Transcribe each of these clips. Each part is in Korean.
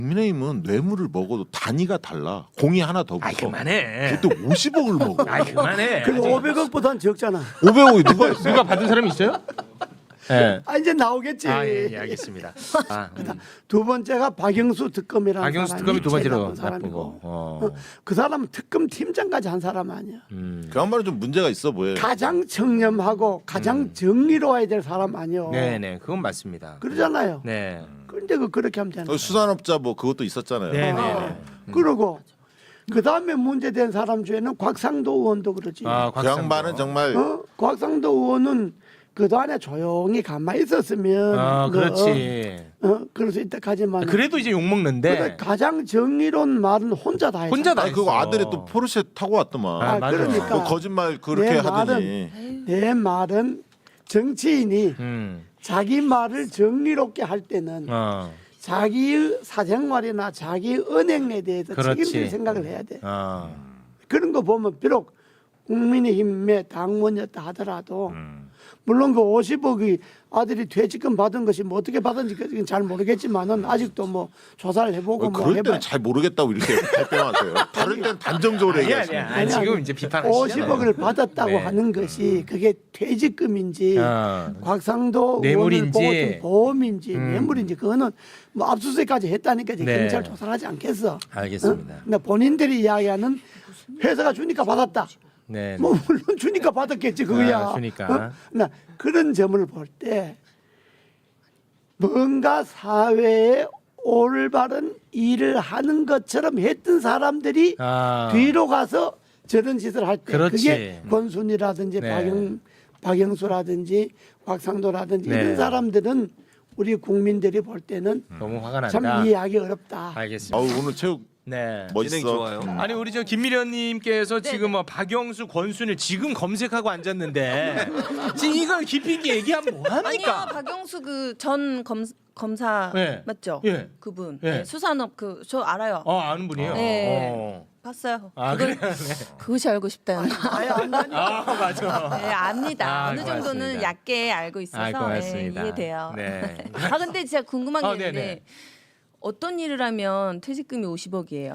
국민의힘은 뇌물을 먹어도 단위가 달라. 공이 하나 더 아이 붙어. 그만해. 그때 50억을 먹어. 아이 그만해. 그리고 500억보다는 적잖아. 500억이 누가 있어? 누가 받은 사람이 있어요? 예. 아 이제 나오겠지. 예, 알겠습니다. 두 번째가 박영수 특검이라는 박영수 사람이 특검이 두 제일 번째로 나쁜 사람이고. 나쁘고. 그 사람은 특검 팀장까지 한 사람 아니야. 그 양반은 좀 문제가 있어 보여. 가장 청렴하고 가장 정의로워야 될 사람 아니요. 네네, 그건 맞습니다. 그러잖아요. 네. 그런데 그렇게 하면 되는 거야. 수산업자 뭐 그것도 있었잖아요. 네네. 그러고 그 다음에 문제된 사람 중에는 곽상도 의원도 그러지. 그 양반은 정말 곽상도 의원은 그동안에 조용히 가만히 있었으면 그렇지. 그럴 수 있다 하지만 그래도 이제 욕 먹는데. 가장 정의로운 말은 혼자 다 했어. 혼자 다 아니, 그거 했어. 아들이 또 포르쉐 타고 왔더만. 아, 맞아. 그러니까 뭐 거짓말 그렇게 내 하더니. 내 말은 정치인이 자기 말을 정의롭게 할 때는 자기의 사생활이나 자기의 은행에 대해서 그렇지. 책임질 생각을 해야 돼. 어. 그런 거 보면 비록 국민의힘의 당원이었다 하더라도 물론 그 50억이 아들이 퇴직금 받은 것이 뭐 어떻게 받은지 그건 잘 모르겠지만은 아직도 뭐 조사를 해보고 뭐 그럴 해봐. 때는 잘 모르겠다고 이렇게 발뺌하세요. 다를 때는 단정적으로 얘기하시는 아니야. 거예요. 지금 이제 비판하시잖아요. 50억을 받았다고 네. 하는 것이 그게 퇴직금인지 어. 곽상도 뇌물인지. 의원을 보고 준 보험인지 뇌물인지 그거는 뭐 압수수색까지 했다니까 이제 네. 경찰 조사를 하지 않겠어. 알겠습니다. 근데 본인들이 이야기하는 회사가 주니까 받았다. 네. 뭐 물론 주니까 받았겠지 그거야. 아, 주니까. 나 그런 점을 볼 때 뭔가 사회에 올바른 일을 하는 것처럼 했던 사람들이 뒤로 가서 저런 짓을 할 때 그렇지. 그게 권순이라든지 네. 박영수라든지 곽상도라든지 네. 이런 사람들은 우리 국민들이 볼 때는 너무 화가 난다. 참 이해하기 어렵다. 알겠습니다. 오늘 체육 네. 멋있어. 진행 좋아요. 아니 우리 저 김미련님께서 지금 뭐 박영수, 권순일 지금 검색하고 앉았는데 지금 이걸 깊이 있게 얘기하면 뭐 아니요, 합니까? 박영수 그 전 검사 네. 맞죠? 예. 그분 예. 네, 수산업 그 저 알아요. 아는 분이에요. 네. 봤어요. 아 그걸 그래요. 그것이 알고 싶다는 거. 맞아. 네, 압니다. 어느 고맙습니다. 정도는 얕게 알고 있어서 고맙습니다. 이해돼요. 네. 아 근데 진짜 궁금한 게 아, 있는데 네네. 어떤 일을 하면 퇴직금이 50억이에요?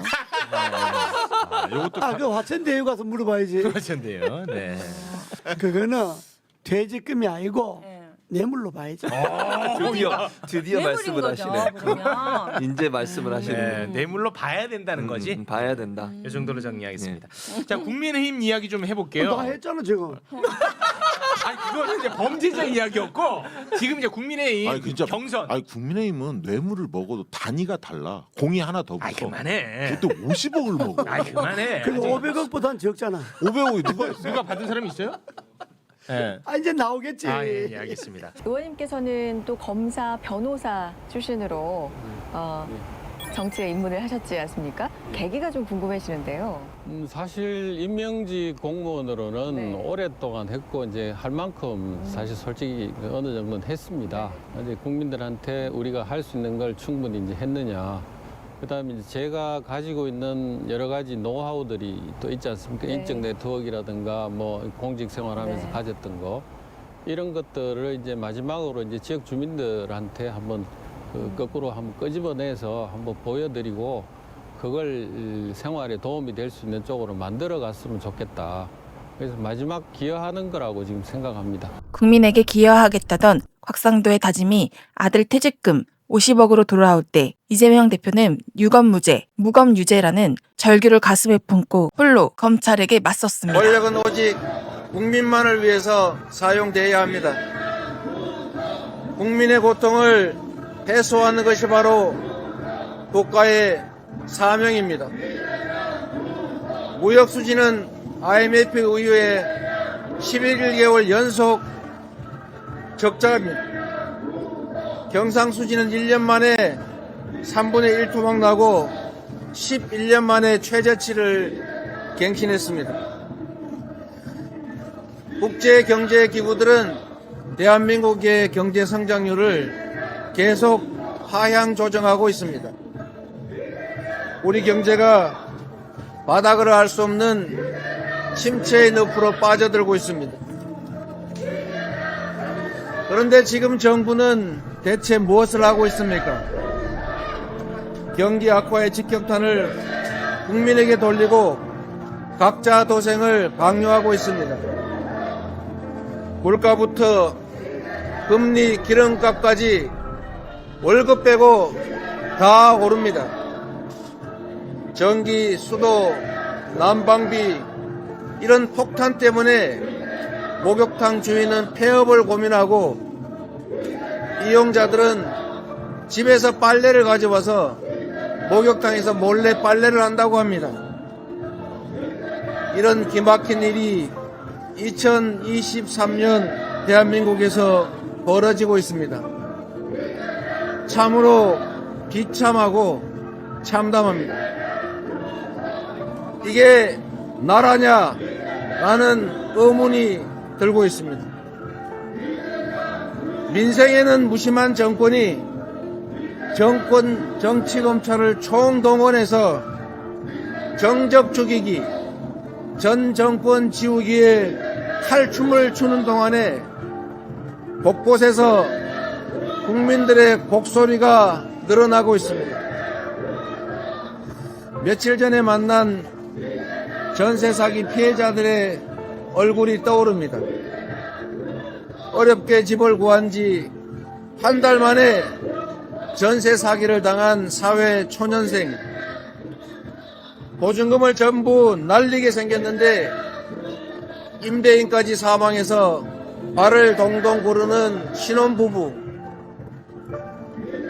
이것도 그 화천대유 가서 물어봐야지. 그렇던데요. 네. 그거는 퇴직금이 아니고 네. 뇌물로 봐야지. 드디어 뇌물인 말씀을 거죠. 하시네. 그러면 이제 말씀을 네. 하시네요. 뇌물로 봐야 된다는 거지. 봐야 된다. 이 정도로 정리하겠습니다. 자, 국민의힘 이야기 좀 해볼게요. 다 했잖아 지금. 아니 그거는 이제 범죄자 이야기였고 지금 이제 국민의힘 아니 진짜 경선. 아니 국민의힘은 뇌물을 먹어도 단위가 달라. 공이 하나 더 아이 붙어. 그만해. 그때 50억을 먹어. 아이 그만해. 그리고 500억보다는 적잖아. 500억이 누가 있어? 누가 받은 사람이 있어요? 네. 아 이제 나오겠지. 예, 알겠습니다. 의원님께서는 또 검사, 변호사 출신으로 정치에 입문을 하셨지 않습니까? 계기가 좀 궁금해지는데요. 사실 임명직 공무원으로는 네. 오랫동안 했고 이제 할 만큼 사실 솔직히 어느 정도는 했습니다. 이제 국민들한테 우리가 할 수 있는 걸 충분히 이제 했느냐. 그다음에 이제 제가 가지고 있는 여러 가지 노하우들이 또 있지 않습니까? 네. 인적 네트워크라든가 뭐 공직 생활하면서 네. 가졌던 거 이런 것들을 이제 마지막으로 이제 지역 주민들한테 한번 거꾸로 한번 끄집어내서 한번 보여드리고 그걸 생활에 도움이 될 수 있는 쪽으로 만들어 갔으면 좋겠다. 그래서 마지막 기여하는 거라고 지금 생각합니다. 국민에게 기여하겠다던 곽상도의 다짐이 아들 퇴직금 50억으로 돌아올 때 이재명 대표는 유검무죄, 무검유죄라는 절규를 가슴에 품고 홀로 검찰에게 맞섰습니다. 권력은 오직 국민만을 위해서 사용돼야 합니다. 국민의 고통을 해소하는 것이 바로 국가의 사명입니다. 무역 수지는 IMF 이후에 11개월 연속 적자입니다. 경상 수지는 1년 만에 3분의 1 토막 나고 11년 만에 최저치를 갱신했습니다. 국제경제기구들은 대한민국의 경제 성장률을 계속 하향 조정하고 있습니다. 우리 경제가 바닥을 알 수 없는 침체의 늪으로 빠져들고 있습니다. 그런데 지금 정부는 대체 무엇을 하고 있습니까? 경기 악화의 직격탄을 국민에게 돌리고 각자 도생을 강요하고 있습니다. 물가부터 금리, 기름값까지 월급 빼고 다 오릅니다. 전기, 수도, 난방비 이런 폭탄 때문에 목욕탕 주인은 폐업을 고민하고 이용자들은 집에서 빨래를 가져와서 목욕탕에서 몰래 빨래를 한다고 합니다. 이런 기막힌 일이 2023년 대한민국에서 벌어지고 있습니다. 참으로 비참하고 참담합니다. 이게 나라냐? 라는 의문이 들고 있습니다. 민생에는 무심한 정권이 정치검찰을 총동원해서 정적 죽이기, 전 정권 지우기에 칼춤을 추는 동안에 곳곳에서 국민들의 곡소리가 늘어나고 있습니다. 며칠 전에 만난 전세 사기 피해자들의 얼굴이 떠오릅니다. 어렵게 집을 구한 지 한 달 만에 전세 사기를 당한 사회 초년생. 보증금을 전부 날리게 생겼는데 임대인까지 사망해서 발을 동동 구르는 신혼부부.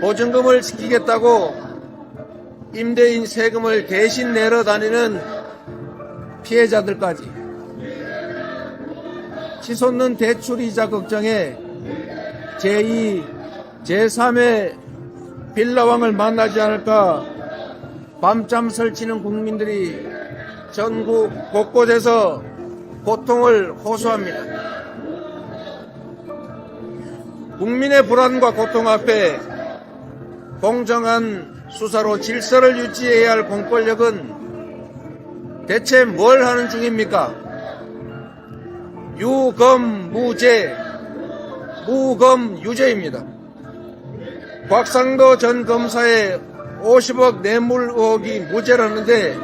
보증금을 지키겠다고 임대인 세금을 대신 내러 다니는 피해자들까지. 치솟는 대출이자 걱정에 제2, 제3의 빌라왕을 만나지 않을까 밤잠 설치는 국민들이 전국 곳곳에서 고통을 호소합니다. 국민의 불안과 고통 앞에 공정한 수사로 질서를 유지해야 할 공권력은 대체 뭘 하는 중입니까? 유검무죄, 무검유죄입니다. 곽상도 전 검사의 50억 뇌물 의혹이 무죄라는데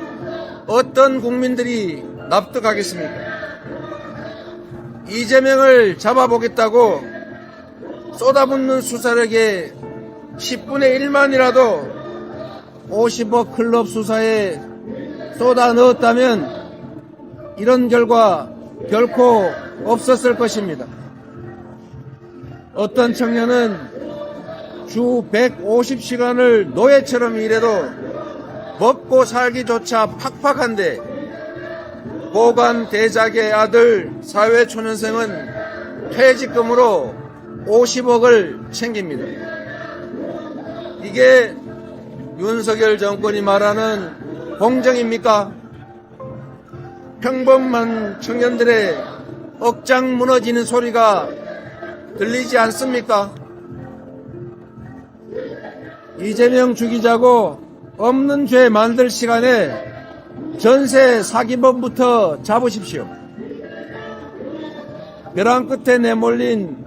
어떤 국민들이 납득하겠습니까? 이재명을 잡아보겠다고 쏟아붓는 수사력의 10분의 1만이라도 50억 클럽 수사에 쏟아 넣었다면 이런 결과 결코 없었을 것입니다. 어떤 청년은 주 150시간을 노예처럼 일해도 먹고 살기조차 팍팍한데 고관 대작의 아들 사회초년생은 퇴직금으로 50억을 챙깁니다. 이게 윤석열 정권이 말하는 공정입니까? 평범한 청년들의 억장 무너지는 소리가 들리지 않습니까? 이재명 죽이자고 없는 죄 만들 시간에 전세 사기범부터 잡으십시오. 벼랑 끝에 내몰린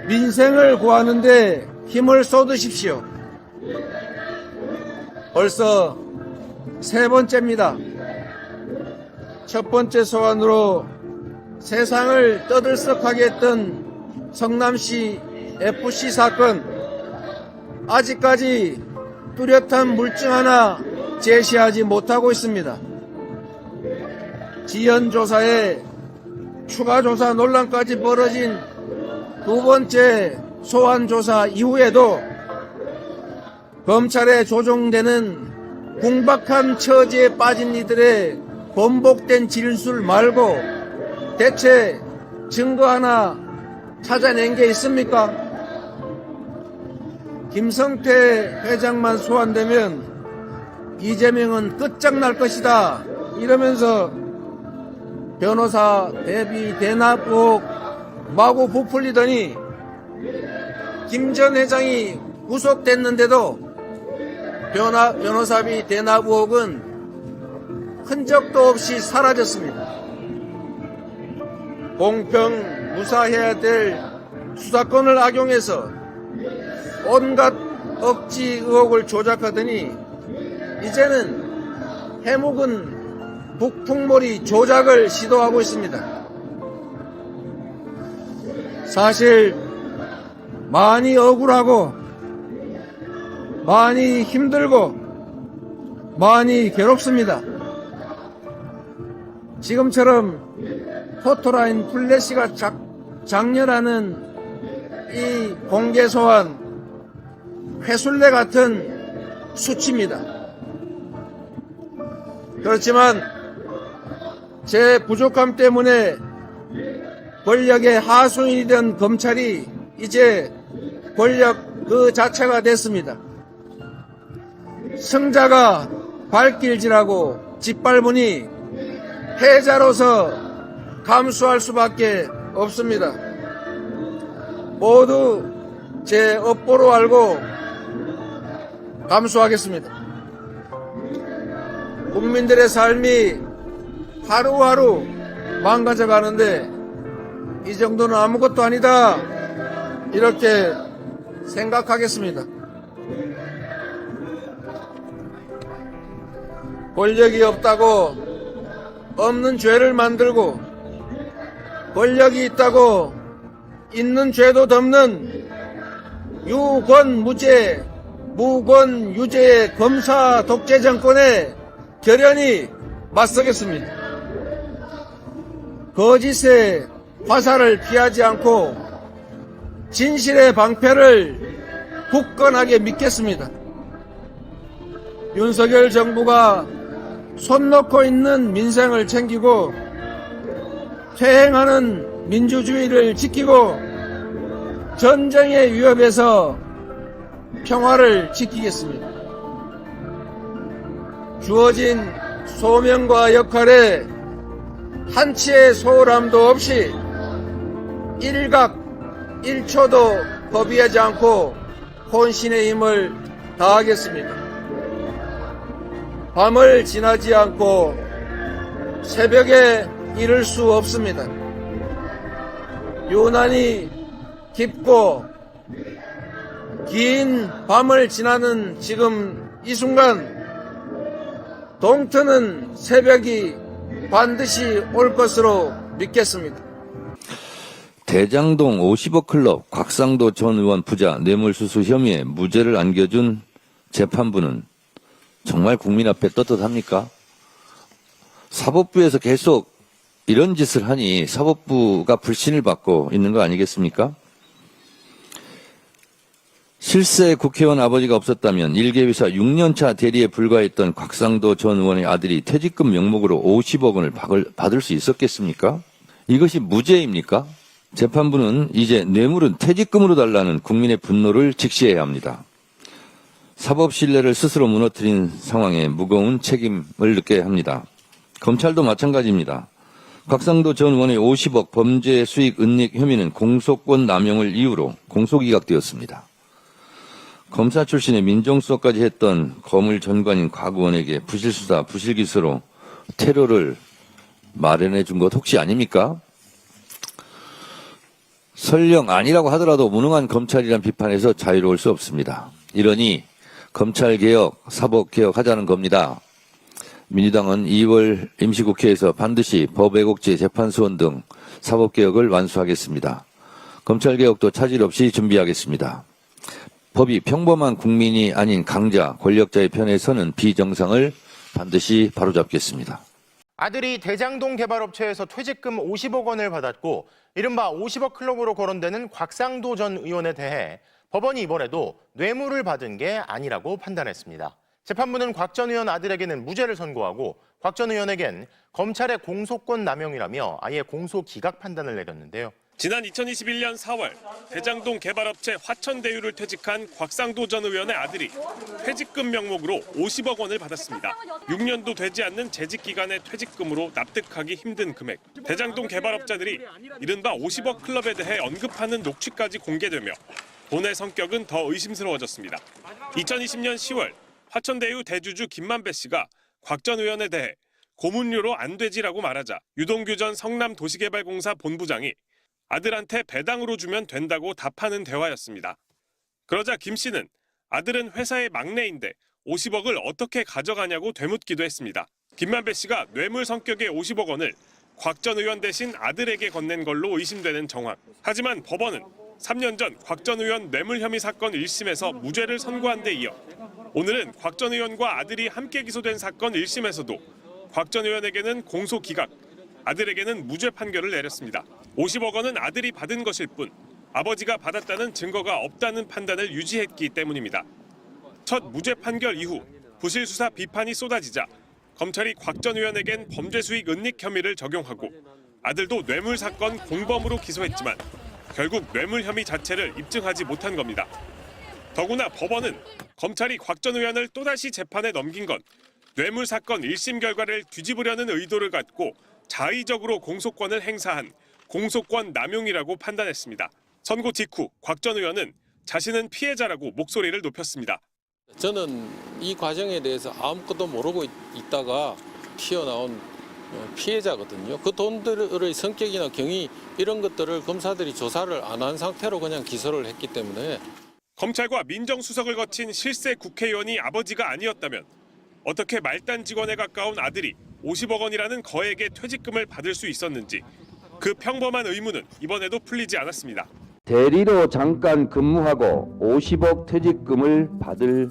민생을 구하는데 힘을 쏟으십시오. 벌써 세 번째입니다. 첫 번째 소환으로 세상을 떠들썩하게 했던 성남시 FC 사건, 아직까지 뚜렷한 물증 하나 제시하지 못하고 있습니다. 지연조사에 추가 조사 논란까지 벌어진 두 번째 소환조사 이후에도 검찰에 조종되는 궁박한 처지에 빠진 이들의 번복된 진술 말고 대체 증거 하나 찾아낸 게 있습니까? 김성태 회장만 소환되면 이재명은 끝장날 것이다 이러면서 변호사 대비 대납 의혹 마구 부풀리더니 김 전 회장이 구속됐는데도 변호사비 대납 의혹은 흔적도 없이 사라졌습니다. 공평 무사해야 될 수사권을 악용해서 온갖 억지 의혹을 조작하더니 이제는 해묵은 북풍몰이 조작을 시도하고 있습니다. 사실 많이 억울하고 많이 힘들고 많이 괴롭습니다. 지금처럼 포토라인 플래시가 장렬하는 이 공개 소환 회술래 같은 수치입니다. 그렇지만 제 부족함 때문에 권력의 하수인이 된 검찰이 이제 권력 그 자체가 됐습니다. 승자가 발길질하고 짓밟으니 패자로서 감수할 수밖에 없습니다. 모두 제 업보로 알고 감수하겠습니다. 국민들의 삶이 하루하루 망가져 가는데 이 정도는 아무것도 아니다, 이렇게 생각하겠습니다. 권력이 없다고 없는 죄를 만들고 권력이 있다고 있는 죄도 덮는 유권무죄, 무권유죄의 검사 독재 정권에 결연히 맞서겠습니다. 거짓의 화살을 피하지 않고 진실의 방패를 굳건하게 믿겠습니다. 윤석열 정부가 손 놓고 있는 민생을 챙기고 퇴행하는 민주주의를 지키고 전쟁의 위협에서 평화를 지키겠습니다. 주어진 소명과 역할에 한치의 소홀함도 없이 일각 1초도 허비하지 않고 혼신의 힘을 다하겠습니다. 밤을 지나지 않고 새벽에 이를 수 없습니다. 유난히 깊고 긴 밤을 지나는 지금 이 순간 동트는 새벽이 반드시 올 것으로 믿겠습니다. 대장동 50억 클럽 곽상도 전 의원 부자 뇌물수수 혐의에 무죄를 안겨준 재판부는 정말 국민 앞에 떳떳합니까? 사법부에서 계속 이런 짓을 하니 사법부가 불신을 받고 있는 거 아니겠습니까? 실세 국회의원 아버지가 없었다면 일개회사 6년차 대리에 불과했던 곽상도 전 의원의 아들이 퇴직금 명목으로 50억 원을 받을 수 있었겠습니까? 이것이 무죄입니까? 재판부는 이제 뇌물은 퇴직금으로 달라는 국민의 분노를 직시해야 합니다. 사법 신뢰를 스스로 무너뜨린 상황에 무거운 책임을 느껴야 합니다. 검찰도 마찬가지입니다. 곽상도 전 의원의 50억 범죄 수익 은닉 혐의는 공소권 남용을 이유로 공소기각되었습니다. 검사 출신의 민정수석까지 했던 거물 전관인 곽 의원에게 부실수사, 부실기소로 테러를 마련해 준 것 혹시 아닙니까? 설령 아니라고 하더라도 무능한 검찰이란 비판에서 자유로울 수 없습니다. 이러니 검찰개혁, 사법개혁 하자는 겁니다. 민주당은 2월 임시국회에서 반드시 법외국제 재판소원 등 사법개혁을 완수하겠습니다. 검찰개혁도 차질 없이 준비하겠습니다. 법이 평범한 국민이 아닌 강자, 권력자의 편에 서는 비정상을 반드시 바로잡겠습니다. 아들이 대장동 개발업체에서 퇴직금 50억 원을 받았고 이른바 50억 클럽으로 거론되는 곽상도 전 의원에 대해 법원이 이번에도 뇌물을 받은 게 아니라고 판단했습니다. 재판부는 곽 전 의원 아들에게는 무죄를 선고하고 곽 전 의원에겐 검찰의 공소권 남용이라며 아예 공소 기각 판단을 내렸는데요. 지난 2021년 4월 대장동 개발업체 화천대유를 퇴직한 곽상도 전 의원의 아들이 퇴직금 명목으로 50억 원을 받았습니다. 6년도 되지 않는 재직 기간의 퇴직금으로 납득하기 힘든 금액. 대장동 개발업자들이 이른바 50억 클럽에 대해 언급하는 녹취까지 공개되며 돈의 성격은 더 의심스러워졌습니다. 2020년 10월 화천대유 대주주 김만배 씨가 곽 전 의원에 대해 고문료로 안 되지라고 말하자 유동규 전 성남도시개발공사 본부장이 아들한테 배당으로 주면 된다고 답하는 대화였습니다. 그러자 김 씨는 아들은 회사의 막내인데 50억을 어떻게 가져가냐고 되묻기도 했습니다. 김만배 씨가 뇌물 성격의 50억 원을 곽 전 의원 대신 아들에게 건넨 걸로 의심되는 정황. 하지만 법원은 3년 전 곽 전 의원 뇌물 혐의 사건 1심에서 무죄를 선고한 데 이어 오늘은 곽 전 의원과 아들이 함께 기소된 사건 1심에서도 곽 전 의원에게는 공소 기각, 아들에게는 무죄 판결을 내렸습니다. 50억 원은 아들이 받은 것일 뿐 아버지가 받았다는 증거가 없다는 판단을 유지했기 때문입니다. 첫 무죄 판결 이후 부실 수사 비판이 쏟아지자 검찰이 곽 전 의원에겐 범죄 수익 은닉 혐의를 적용하고 아들도 뇌물 사건 공범으로 기소했지만 결국 뇌물 혐의 자체를 입증하지 못한 겁니다. 더구나 법원은 검찰이 곽 전 의원을 또다시 재판에 넘긴 건 뇌물 사건 1심 결과를 뒤집으려는 의도를 갖고 자의적으로 공소권을 행사한 공소권 남용이라고 판단했습니다. 선고 직후 곽 전 의원은 자신은 피해자라고 목소리를 높였습니다. 저는 이 과정에 대해서 아무것도 모르고 있다가 튀어나온 피해자거든요. 그 돈들의 성격이나 경위 이런 것들을 검사들이 조사를 안 한 상태로 그냥 기소를 했기 때문에 검찰과 민정수석을 거친 실세 국회의원이 아버지가 아니었다면 어떻게 말단 직원에 가까운 아들이 50억 원이라는 거액의 퇴직금을 받을 수 있었는지 그 평범한 의문은 이번에도 풀리지 않았습니다. 대리로 잠깐 근무하고 50억 퇴직금을 받을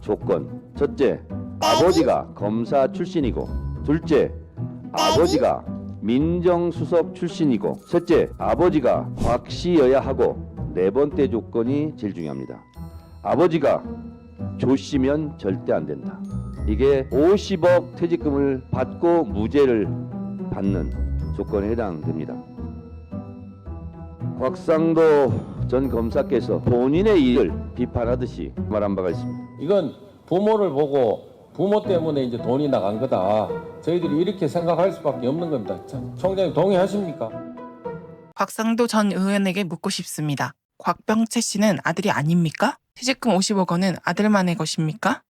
조건. 첫째, 아버지가 검사 출신이고, 둘째, 아버지가 민정수석 출신이고, 셋째, 아버지가 곽 씨여야 하고, 네 번째 조건이 제일 중요합니다. 아버지가 조 씨면 절대 안 된다. 이게 50억 퇴직금을 받고 무죄를 받는 조건에 해당됩니다. 곽상도 전 검사께서 본인의 일을 비판하듯이 말한 바가 있습니다. 이건 부모를 보고 부모 때문에 이제 돈이 나간 거다. 저희들이 이렇게 생각할 수밖에 없는 겁니다. 총장님 동의하십니까? 곽상도 전 의원에게 묻고 싶습니다. 곽병채 씨는 아들이 아닙니까? 퇴직금 50억 원은 아들만의 것입니까?